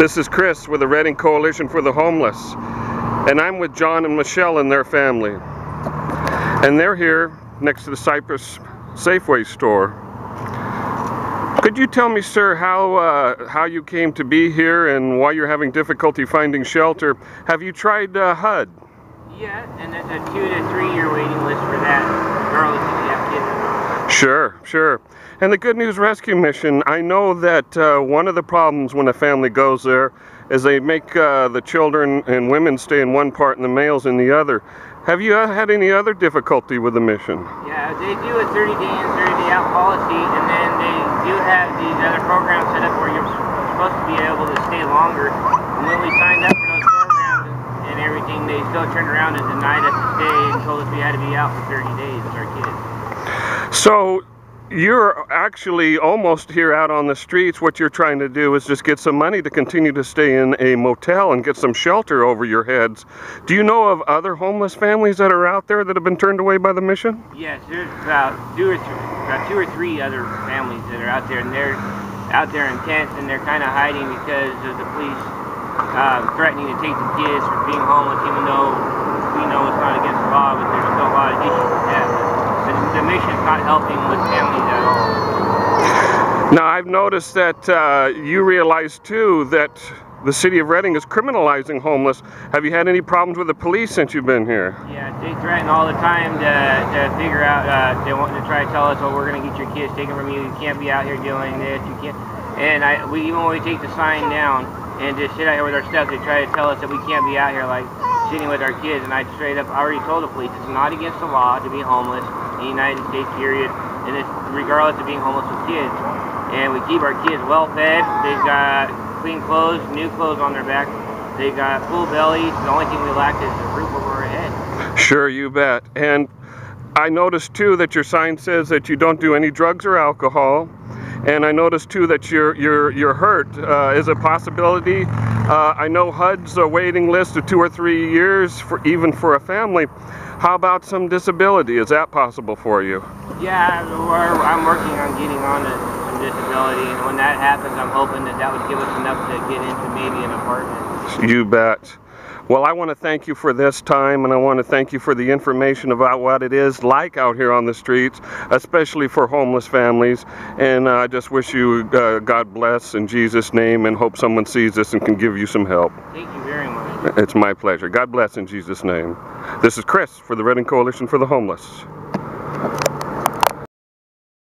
This is Chris with the Redding Coalition for the Homeless, and I'm with John and Michelle and their family, and they're here next to the Cypress Safeway store. Could you tell me, sir, how you came to be here and why you're having difficulty finding shelter? Have you tried HUD? Yeah, and it's a 2 to 3 year waiting list for that, regardless if you have kids or not. Sure. And the Good News Rescue Mission, I know that one of the problems when a family goes there is they make the children and women stay in one part and the males in the other. Have you had any other difficulty with the mission? Yeah, they do a 30-day in, 30-day out policy, and then they do have these other programs set up where you're supposed to be able to stay longer. And when we signed up for those programs and everything, they still turned around and denied us to stay and told us we had to be out for 30 days with our kids. So you're actually almost here out on the streets. What you're trying to do is just get some money to continue to stay in a motel and get some shelter over your heads. Do you know of other homeless families that are out there that have been turned away by the mission? Yes, there's about two or three other families that are out there, and they're out there in tents, and they're kind of hiding because of the police threatening to take the kids for being homeless, even though we know it's not against the law, but there's still a lot of issues with that. The mission's not helping with families at all. Now, I've noticed that you realize too that the city of Redding is criminalizing homeless. Have you had any problems with the police since you've been here? Yeah, they threaten all the time to figure out, they want to try to tell us, oh, we're going to get your kids taken from you, you can't be out here doing this, you can't. And even when we take the sign down and just sit out here with our stuff, they try to tell us that we can't be out here like sitting with our kids. And I straight up already told the police it's not against the law to be homeless in the United States, period, and it's regardless of being homeless with kids. And we keep our kids well fed. They've got clean clothes, new clothes on their back. They've got full bellies. The only thing we lack is a roof over our head. Sure, you bet. And I noticed too that your sign says that you don't do any drugs or alcohol. And I noticed too that you're hurt. Is a possibility. I know HUD's a waiting list of 2 or 3 years even for a family. How about some disability? Is that possible for you? Yeah, I'm working on getting on to some disability, and when that happens, I'm hoping that would give us enough to get into maybe an apartment. You bet. Well, I want to thank you for this time, and I want to thank you for the information about what it is like out here on the streets, especially for homeless families. And I just wish you God bless in Jesus' name, and hope someone sees this and can give you some help. Thank you very much. It's my pleasure. God bless in Jesus' name. This is Chris for the Redding Coalition for the Homeless.